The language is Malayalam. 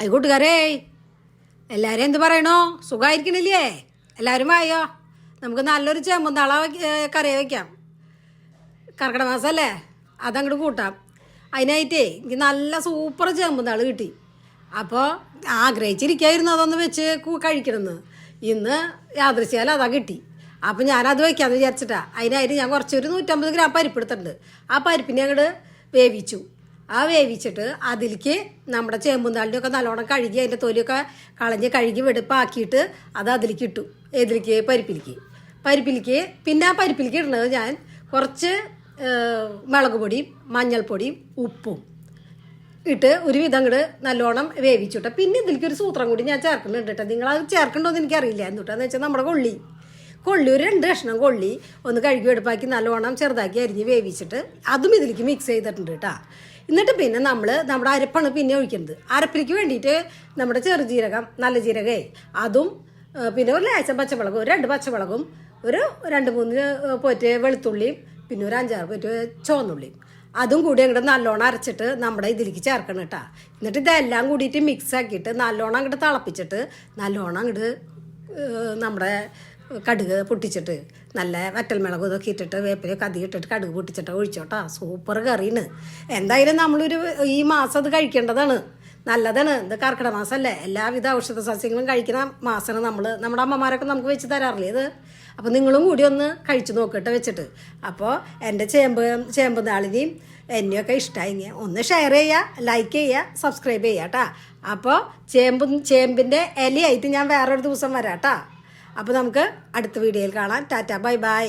കൂട്ടുകാരേ, എല്ലാവരും എന്ത് പറയണോ? സുഖമായിരിക്കണില്ലേ? എല്ലാവരും ആയോ? നമുക്ക് നല്ലൊരു ചെമ്പുന്താള കറി വയ്ക്കാം. കർക്കിടക മാസമല്ലേ, അതങ്ങോട്ട് കൂട്ടാം. അതിനായിട്ടേ എനിക്ക് നല്ല സൂപ്പർ ചെമ്പുന്താൾ കിട്ടി. അപ്പോൾ ആഗ്രഹിച്ചിരിക്കായിരുന്നു അതൊന്ന് വെച്ച് കഴിക്കണമെന്ന്. ഇന്ന് യാദൃശ്യാൽ അതാ കിട്ടി. അപ്പം ഞാനത് വയ്ക്കാമെന്ന് വിചാരിച്ചിട്ടാ. അതിനായിട്ട് ഞാൻ കുറച്ചൊരു 150 ഗ്രാം പരിപ്പ് എടുത്തിട്ടുണ്ട്. ആ പരിപ്പിനെ അങ്ങോട്ട് വേവിച്ചു. ആ വേവിച്ചിട്ട് അതിലേക്ക് നമ്മുടെ ചേമ്പുന്താളിൻ്റെ ഒക്കെ നല്ലോണം കഴുകി അതിൻ്റെ തൊലിയൊക്കെ കളഞ്ഞ് കഴുകി വെടുപ്പാക്കിയിട്ട് അത് അതിലേക്ക് ഇട്ടു. ഏതിലേക്ക്? പരിപ്പിലേക്ക്. പിന്നെ ആ പരിപ്പിലേക്ക് ഇടുന്നത് ഞാൻ കുറച്ച് മുളക് പൊടിയും മഞ്ഞൾപ്പൊടിയും ഉപ്പും ഇട്ട് ഒരു വിധം അങ്ങോട്ട് നല്ലോണം വേവിച്ചിട്ട് പിന്നെ ഇതിലേക്ക് ഒരു സൂത്രം കൂടി ഞാൻ ചേർക്കുന്നുണ്ട് കേട്ടോ. നിങ്ങളത് ചേർക്കണ്ടോന്ന് എനിക്കറിയില്ല. എന്നിട്ടാന്ന് വെച്ചാൽ നമ്മുടെ കൊള്ളി ഒരു 2 കഷ്ണം കൊള്ളി ഒന്ന് കഴുകി വെടുപ്പാക്കി നല്ലോണം ചെറുതാക്കി അരിഞ്ഞ് വേവിച്ചിട്ട് അതും ഇതിലേക്ക് മിക്സ് ചെയ്തിട്ടുണ്ട് കേട്ടോ. എന്നിട്ട് പിന്നെ നമ്മുടെ അരപ്പാണ് പിന്നെ ഒഴിക്കുന്നത്. അരപ്പിലേക്ക് വേണ്ടിയിട്ട് നമ്മുടെ ചെറുജീരകം, നല്ല ജീരകേ, അതും പിന്നെ ഒരു ലേശം പച്ചമുളകും, 2 പച്ചമുളകും, ഒരു 2-3 പോറ്റ് വെളുത്തുള്ളിയും, പിന്നെ ഒരു 5-6 പോറ്റ് ചുവന്നുള്ളിയും, അതും കൂടി അങ്ങോട്ട് നല്ലോണം അരച്ചിട്ട് നമ്മുടെ ഇതിലേക്ക് ചേർക്കണം കേട്ടോ. എന്നിട്ട് ഇതെല്ലാം കൂടിയിട്ട് മിക്സ് ആക്കിയിട്ട് നല്ലോണം അങ്ങോട്ട് തിളപ്പിച്ചിട്ട് നല്ലോണം അങ്ങോട്ട് നമ്മുടെ കടുക് പൊട്ടിച്ചിട്ട് നല്ല വറ്റൽമുളക് ഇതൊക്കെ ഇട്ടിട്ട് വേപ്പിലൊക്കെ അധികം ഇട്ടിട്ട് കടുക് പൊട്ടിച്ചിട്ട് ഒഴിച്ചോട്ടാ. സൂപ്പർ കറിയാണ്. എന്തായാലും ഈ മാസം അത് കഴിക്കേണ്ടതാണ്, നല്ലതാണ്. ഇത് കർക്കിടക മാസമല്ലേ, എല്ലാവിധ ഔഷധ സസ്യങ്ങളും കഴിക്കുന്ന മാസമാണ്. നമ്മുടെ അമ്മമാരൊക്കെ നമുക്ക് വെച്ച് തരാറില്ലേ ഇത്. അപ്പോൾ നിങ്ങളും കൂടി ഒന്ന് കഴിച്ചു നോക്കിയിട്ട് വെച്ചിട്ട്. അപ്പോൾ എൻ്റെ ചേമ്പുന്നാളിനെയും എന്നെയൊക്കെ ഇഷ്ടമായി ഒന്ന് ഷെയർ ചെയ്യുക, ലൈക്ക് ചെയ്യുക, സബ്സ്ക്രൈബ് ചെയ്യുക കേട്ടോ. അപ്പോൾ ചേമ്പിൻ്റെ ഇലയായിട്ട് ഞാൻ വേറൊരു ദിവസം വരാം കേട്ടോ. അപ്പോൾ നമുക്ക് അടുത്ത വീഡിയോയിൽ കാണാം. Tata, bye bye.